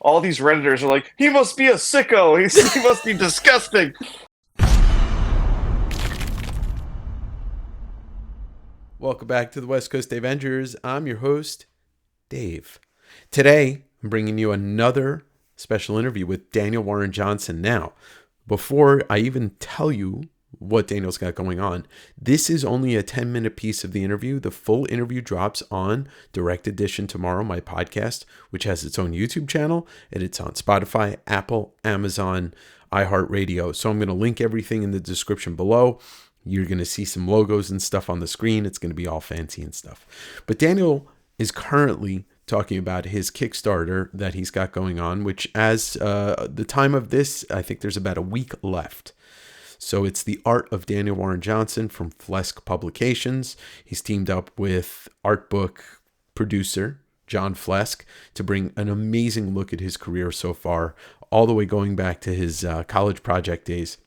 all these Redditors are like, he must be a sicko. He must be disgusting. Welcome back to the West Coast Davengers. I'm your host, Dave. Today, I'm bringing you another special interview with Daniel Warren Johnson. Now, before I even tell you what Daniel's got going on, this is only a 10-minute piece of the interview. The full interview drops on Direct Edition tomorrow, my podcast, which has its own YouTube channel, and it's on Spotify, Apple, Amazon, iHeartRadio. So I'm going to link everything in the description below. You're going to see some logos and stuff on the screen. It's going to be all fancy and stuff. But Daniel is currently talking about his Kickstarter that he's got going on, which as the time of this, I think there's about a week left. So it's The Art of Daniel Warren Johnson from Flesk Publications. He's teamed up with art book producer John Flesk to bring an amazing look at his career so far, all the way going back to his college project days.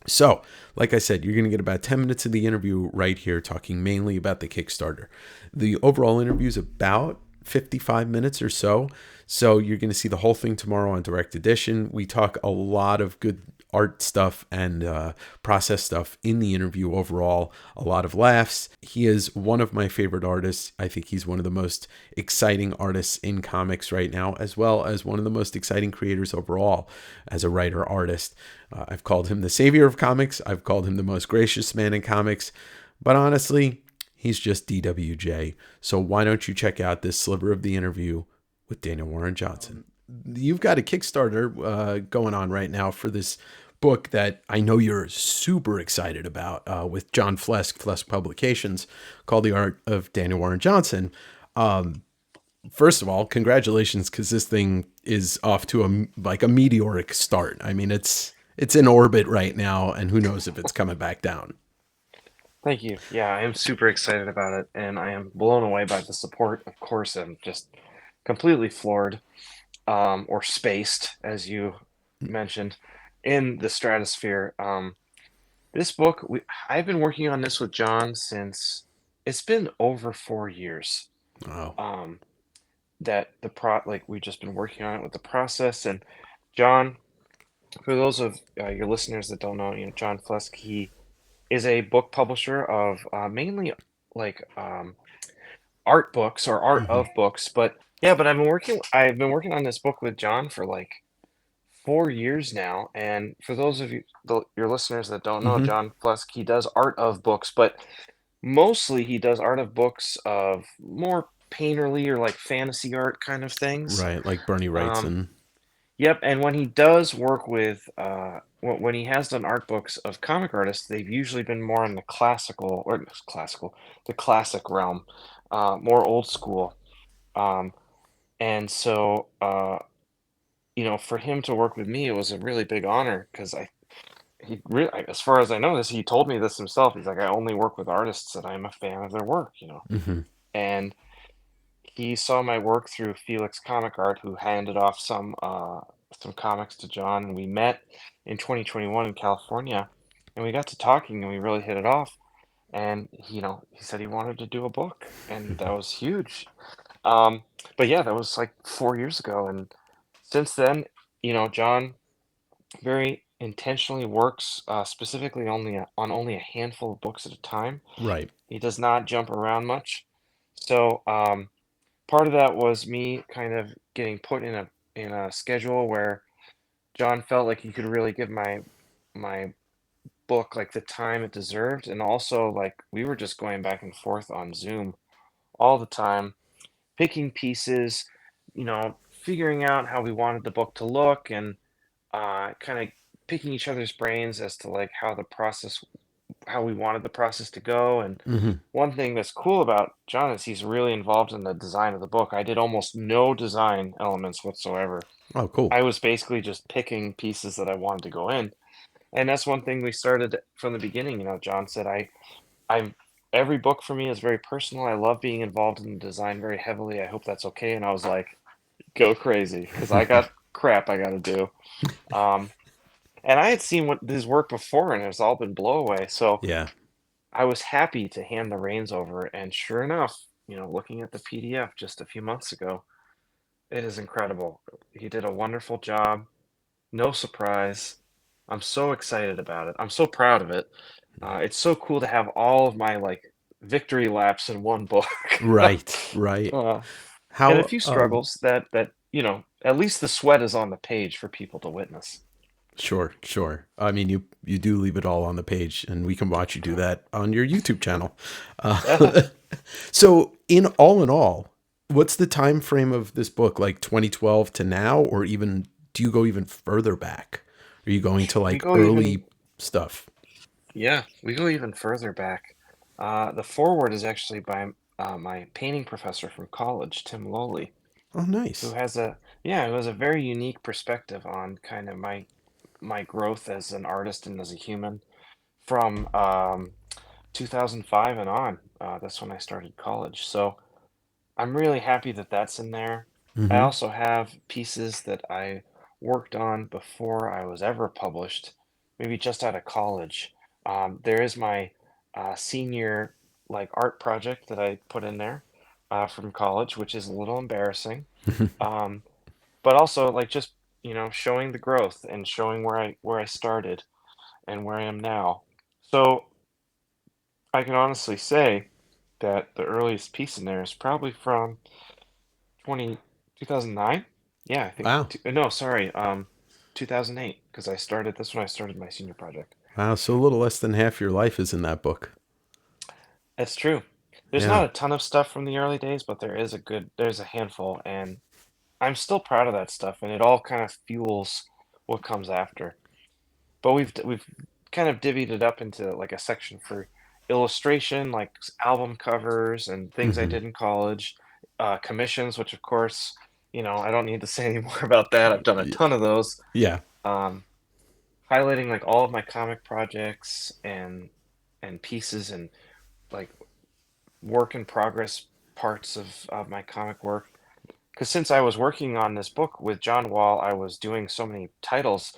So, like I said, you're going to get about 10 minutes of the interview right here, talking mainly about the Kickstarter. The overall interview is about 55 minutes or so. So you're going to see the whole thing tomorrow on Direct Edition. We talk a lot of good art stuff and process stuff in the interview overall. A lot of laughs. He is one of my favorite artists. I think he's one of the most exciting artists in comics right now, as well as one of the most exciting creators overall as a writer artist. I've called him the savior of comics. I've called him the most gracious man in comics. But honestly, he's just DWJ. So why don't you check out this sliver of the interview with Daniel Warren Johnson? You've got a Kickstarter going on right now for this book that I know you're super excited about with John Flesk, Flesk Publications, called The Art of Daniel Warren Johnson. First of all, congratulations, because this thing is off to a meteoric start. I mean, it's in orbit right now, and who knows if it's coming back down. Thank you. Yeah, I am super excited about it, and I am blown away by the support. Of course, I'm just completely floored, or spaced, as you mentioned, in the stratosphere. This book, I've been working on this with John since it's been over 4 years. Wow. That we've just been working on it with the process. And John, for those of your listeners that don't know, John Flesk, he is a book publisher of mainly art books or art Mm-hmm. of books. But yeah, but I've been working on this book with John for like 4 years now. And for those of your listeners that don't know, Mm-hmm. John Flesk, he does art of books, but mostly he does art of books of more painterly or like fantasy art kind of things. Right, like Bernie Um, Wrightson. Yep, and when he does work with, when he has done art books of comic artists, they've usually been more in the the classic realm, more old school. Um, and so, for him to work with me, it was a really big honor because as far as I know this, he told me this himself. He's like, I only work with artists that I'm a fan of their work. Mm-hmm. And he saw my work through Felix Comic Art, who handed off some comics to John, and we met in 2021 in California, and we got to talking, and we really hit it off. And he said he wanted to do a book, and that was huge. Um, but yeah, that was like 4 years ago, and since then, John very intentionally works specifically on only a handful of books at a time. Right. He does not jump around much. So part of that was me kind of getting put in a schedule where John felt like he could really give my book like the time it deserved, and also like we were just going back and forth on Zoom all the time, picking pieces, figuring out how we wanted the book to look, and kind of picking each other's brains as to like how we wanted the process to go. And Mm-hmm. one thing that's cool about John is he's really involved in the design of the book. I did almost no design elements whatsoever. Oh, cool. I was basically just picking pieces that I wanted to go in. And that's one thing we started from the beginning. John said, I'm every book for me is very personal. I love being involved in the design very heavily. I hope that's okay. And I was like, go crazy, because I got crap I got to do. Um, and I had seen his work before, and it's all been blowaway. So Yeah. I was happy to hand the reins over. And sure enough, looking at the PDF just a few months ago, It is incredible. He did a wonderful job. No surprise. I'm so excited about it. I'm so proud of it. It's so cool to have all of my like victory laps in one book. Right, right. uh, and a How few struggles that at least the sweat is on the page for people to witness. Sure, sure. I mean, you do leave it all on the page, and we can watch you do that on your YouTube channel. Yeah. So, in all, what's the time frame of this book? Like 2012 to now, or even do you go even further back? Are you going to We like go even early stuff? Yeah, we go even further back. The foreword is actually by my painting professor from college, Tim Lowley, Oh, who nice. has a very unique perspective on kind of my growth as an artist and as a human from 2005 and on. That's when I started college. So I'm really happy that that's in there. I Mm-hmm. also have pieces that I worked on before I was ever published, maybe just out of college. There is my senior like art project that I put in there from college, which is a little embarrassing, um, but also like just showing the growth and showing where I started and where I am now. So I can honestly say that the earliest piece in there is probably from 20 2009. Yeah, I think Wow, no, sorry, 2008 because I started this when I started my senior project. wow. So a little less than half your life is in that book. That's true. There's Yeah. not a ton of stuff from the early days, but there's a handful, and I'm still proud of that stuff, and it all kind of fuels what comes after. But we've kind of divvied it up into like a section for illustration, like album covers and things I Mm-hmm. did in college, commissions, which of course, I don't need to say any more about that. I've done a ton of those. Yeah. Um, Highlighting like all of my comic projects and pieces and like work in progress parts of my comic work. Because since I was working on this book with John while I was doing so many titles,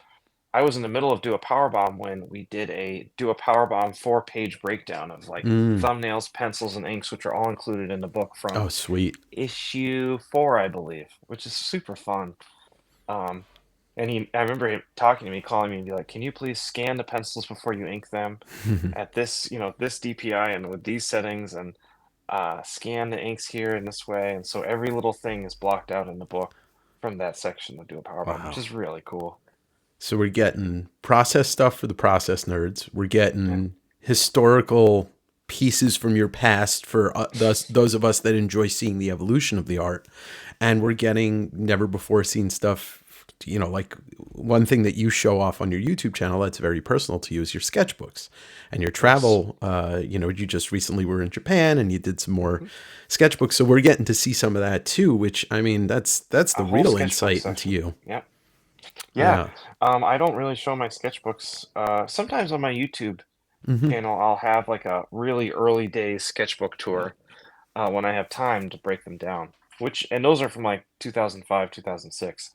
I was in the middle of Do a Power Bomb when we did a Do a Power Bomb 4-page breakdown of like Mm. thumbnails, pencils, and inks, which are all included in the book from Oh, sweet. issue 4, I believe, which is super fun. Um, and I remember him talking to me, calling me, and be like, "Can you please scan the pencils before you ink them at this DPI and with these settings, and scan the inks here in this way." And so every little thing is blocked out in the book from that section of Do a Power Bomb, which Wow. is really cool. So we're getting process stuff for the process nerds. We're Yeah. getting historical pieces from your past for those of us that enjoy seeing the evolution of the art. And we're getting never before seen stuff, like one thing that you show off on your YouTube channel that's very personal to you is your sketchbooks and your Yes. travel. You just recently were in Japan and you did some more Mhm. sketchbooks. So we're getting to see some of that too, which I mean, that's A the whole real sketchbook insight into section. you. Yep. Yeah. Yeah. I don't really show my sketchbooks. Sometimes on my YouTube Hmm. channel, I'll have like a really early days sketchbook tour when I have time to break them down. And those are from like 2005, 2006.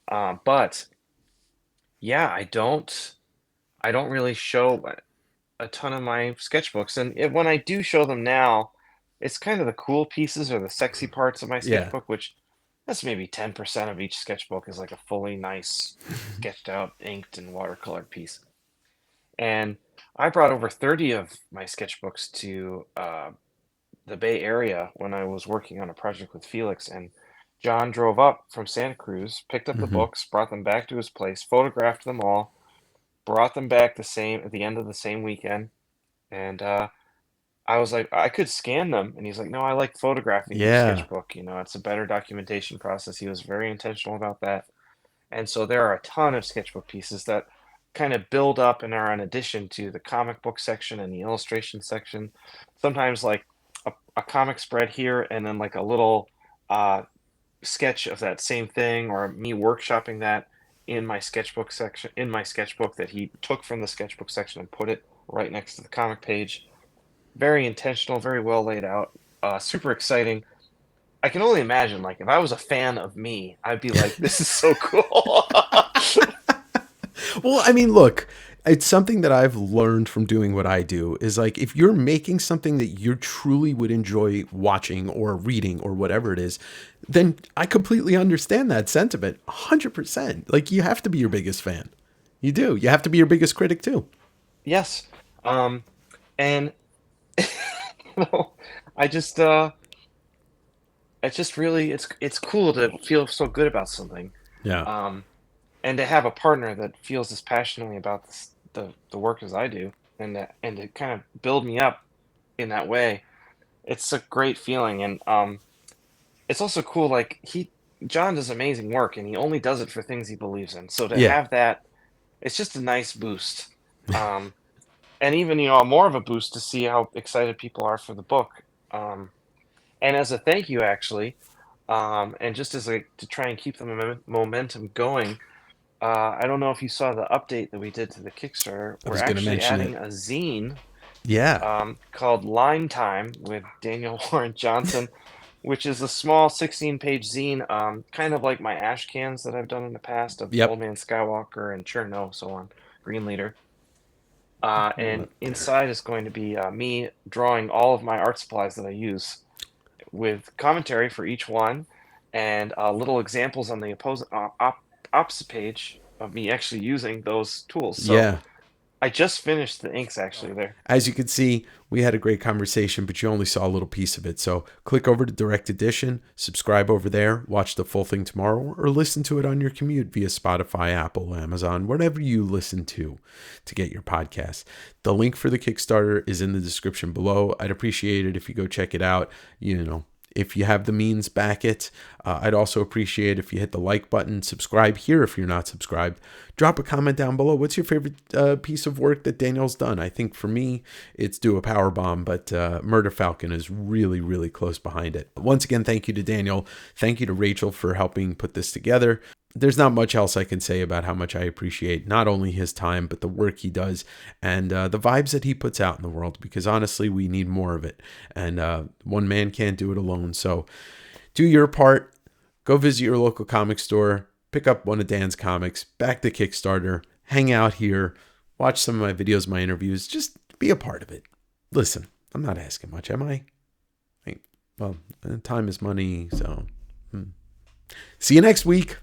But yeah, I don't really show a ton of my sketchbooks, and when I do show them now, it's kind of the cool pieces or the sexy parts of my Yeah. sketchbook, which that's maybe 10% of each sketchbook is like a fully nice, sketched out, inked, and watercolored piece. And I brought over 30 of my sketchbooks to the Bay Area when I was working on a project with Felix, and John drove up from Santa Cruz, picked up the Hmm. books, brought them back to his place, photographed them all, brought them back at the end of the same weekend, and I was like, I could scan them, and he's like, no, I like photographing each Yeah. sketchbook. It's a better documentation process. He was very intentional about that. And so there are a ton of sketchbook pieces that kind of build up and are in addition to the comic book section and the illustration section. Sometimes like a comic spread here and then like a little uh, sketch of that same thing or me workshopping that in my sketchbook that he took from the sketchbook section and put it right next to the comic page. Very intentional, very well laid out, super exciting. I can only imagine, like, if I was a fan of me, I'd be like, "This is so cool." Well, I mean, look, it's something that I've learned from doing what I do is like if you're making something that you truly would enjoy watching or reading or whatever it is, then I completely understand that sentiment. 100%. Like, you have to be your biggest fan. You do. You have to be your biggest critic too. Yes. And you know, I just it's just really it's cool to feel so good about something. Yeah. Um, and to have a partner that feels as passionately about the work as I do, and to kind of build me up in that way, it's a great feeling. And it's also cool. Like John does amazing work, and he only does it for things he believes in. So to Yeah. have that, it's just a nice boost. Um, and even more of a boost to see how excited people are for the book. Um, and as a thank you, actually, and just as like to try and keep the momentum going. I don't know if you saw the update that we did to the Kickstarter. I We're was going to actually mention adding it. a zine Yeah. called Line Time with Daniel Warren Johnson, which is a small 16-page zine, kind of like my ash cans that I've done in the past of Old Yep. Man Skywalker and Cherno, so on, Green Leader. Pull And it there. inside is going to be me drawing all of my art supplies that I use with commentary for each one and little examples on the opposite page of me actually using those tools. So Yeah. I just finished the inks actually there. As you can see, we had a great conversation, but you only saw a little piece of it. So click over to Direct Edition, subscribe over there, watch the full thing tomorrow, or listen to it on your commute via Spotify, Apple, Amazon, whatever you listen to get your podcast. The link for the Kickstarter is in the description below. I'd appreciate it if you go check it out. If you have the means, back it. I'd also appreciate if you hit the like button, subscribe here if you're not subscribed. Drop a comment down below. What's your favorite piece of work that Daniel's done? I think for me, it's Do a Power Bomb, but Murder Falcon is really, really close behind it. Once again, thank you to Daniel. Thank you to Rachel for helping put this together. There's not much else I can say about how much I appreciate not only his time, but the work he does and the vibes that he puts out in the world, because honestly, we need more of it. And one man can't do it alone. So do your part. Go visit your local comic store, pick up one of Dan's comics, back the Kickstarter, hang out here, watch some of my videos, my interviews, just be a part of it. Listen, I'm not asking much, am I? Well, time is money, so see you next week.